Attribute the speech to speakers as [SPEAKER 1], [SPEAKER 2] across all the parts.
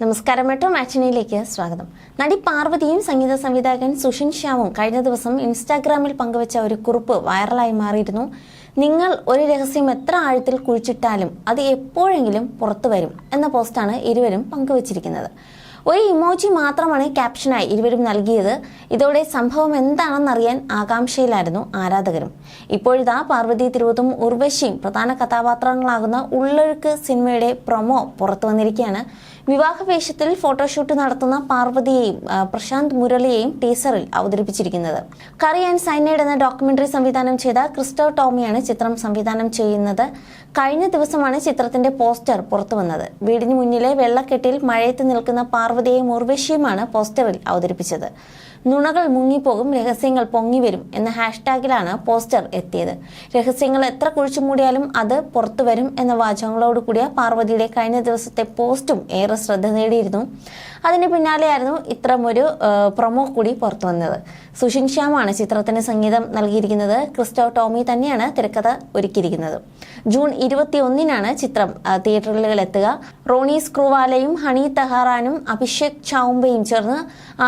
[SPEAKER 1] നമസ്കാരം, മെട്രോ മാറ്റിനിയിലേക്ക് സ്വാഗതം. നടി പാർവതിയും സംഗീത സംവിധായകൻ സുഷിൻ ശ്യാമും കഴിഞ്ഞ ദിവസം ഇൻസ്റ്റാഗ്രാമിൽ പങ്കുവച്ച ഒരു കുറിപ്പ് വൈറലായി മാറിയിരുന്നു. നിങ്ങൾ ഒരു രഹസ്യം എത്ര ആഴത്തിൽ കുഴിച്ചിട്ടാലും അത് എപ്പോഴെങ്കിലും പുറത്തു വരും എന്ന പോസ്റ്റാണ് ഇരുവരും പങ്കുവച്ചിരിക്കുന്നത്. ഒരു ഇമോജി മാത്രമാണ് ക്യാപ്ഷനായി ഇരുവരും നൽകിയത്. ഇതോടെ സംഭവം എന്താണെന്നറിയാൻ ആകാംക്ഷയിലായിരുന്നു ആരാധകരും. ഇപ്പോഴിതാ പാർവതി തിരുവോത്തും ഉർവശിയും പ്രധാന കഥാപാത്രങ്ങളാകുന്ന ഉള്ളൊഴുക്ക് സിനിമയുടെ പ്രൊമോ പുറത്തു വന്നിരിക്കുകയാണ്. വിവാഹ വേഷത്തിൽ ഫോട്ടോഷൂട്ട് നടത്തുന്ന പാർവതിയെയും പ്രശാന്ത് മുരളിയെയും ടീസറിൽ അവതരിപ്പിച്ചിരിക്കുന്നത്. കറി ആൻഡ് സൈനൈഡ് എന്ന ഡോക്യുമെന്ററി സംവിധാനം ചെയ്ത ക്രിസ്റ്റോ ടോമിയാണ് ചിത്രം സംവിധാനം ചെയ്യുന്നത്. കഴിഞ്ഞ ദിവസമാണ് ചിത്രത്തിന്റെ പോസ്റ്റർ പുറത്തുവന്നത്. വീടിന് മുന്നിലെ വെള്ളക്കെട്ടിൽ മഴയത്ത് നിൽക്കുന്ന പാർവതിയെയും ഉർവശിയുമാണ് പോസ്റ്ററിൽ അവതരിപ്പിച്ചത്. നുണകൾ മുങ്ങിപ്പോകും, രഹസ്യങ്ങൾ പൊങ്ങിവരും എന്ന ഹാഷ്ടാഗിലാണ് പോസ്റ്റർ എത്തിയത്. രഹസ്യങ്ങൾ എത്ര കുഴിച്ചു മൂടിയാലും അത് പുറത്തു വരും എന്ന വാചകങ്ങളോട് കൂടിയ പാർവതിയുടെ കഴിഞ്ഞ ദിവസത്തെ പോസ്റ്റും ഏറെ ശ്രദ്ധ നേടിയിരുന്നു. അതിന് പിന്നാലെയായിരുന്നു ഇത്തരമൊരു പ്രൊമോ കൂടി പുറത്തു വന്നത്. സുഷിൻ ശ്യാമാണ് ചിത്രത്തിന് സംഗീതം നൽകിയിരിക്കുന്നത്. ക്രിസ്റ്റോ ടോമി തന്നെയാണ് തിരക്കഥ ഒരുക്കിയിരിക്കുന്നത്. ജൂൺ 21-നാണ് ചിത്രം തിയേറ്ററുകളിൽ എത്തുക. റോണി സ്ക്രൂവാലയും ഹണി തഹാറാനും അഭിഷേക് ചൗംബയും ചേർന്ന്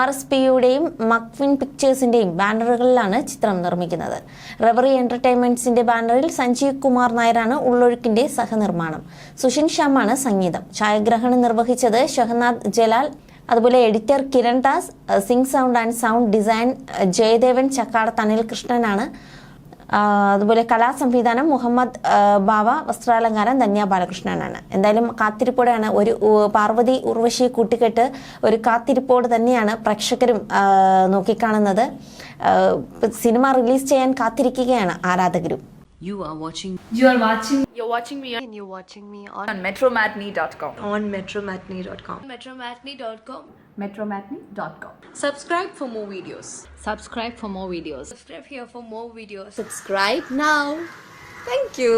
[SPEAKER 1] RSPയുടെയും മക്വിൻ പിക്ചേഴ്സിന്റെയും ബാനറുകളിലാണ് ചിത്രം നിർമ്മിക്കുന്നത്. റെവറി എന്റർടൈൻമെന്റ്സിന്റെ ബാനറിൽ സഞ്ജീവ് കുമാർ നായരാണ് ഉള്ളൊഴുക്കിന്റെ സഹനിർമ്മാണം. സുഷിൻ ശ്യാമാണ് സംഗീതം. ഛായാഗ്രഹണം നിർവഹിച്ചത് ഷഹനാദ് ജലാൽ. അതുപോലെ editor Kiran Das. Sync sound and sound design Jayadevan Chakkadath Anil കൃഷ്ണനാണ്. അതുപോലെ കലാസംവിധാനം മുഹമ്മദ് ബാവ. വസ്ത്രാലങ്കാരം ധന്യ ബാലകൃഷ്ണനാണ്. എന്തായാലും കാത്തിരിപ്പോടെയാണ് ഒരു പാർവതി ഉർവശി കൂട്ടിക്കെട്ട് ഒരു കാത്തിരിപ്പോട് തന്നെയാണ് പ്രേക്ഷകരും നോക്കിക്കാണുന്നത്. സിനിമ റിലീസ് ചെയ്യാൻ കാത്തിരിക്കുകയാണ് ആരാധകരും.
[SPEAKER 2] You're watching me on
[SPEAKER 3] metromatney.com.
[SPEAKER 2] metromatney.com.
[SPEAKER 3] Subscribe for more videos.
[SPEAKER 2] Subscribe for more videos.
[SPEAKER 3] Subscribe here for more videos.
[SPEAKER 2] Subscribe now.
[SPEAKER 3] Thank you.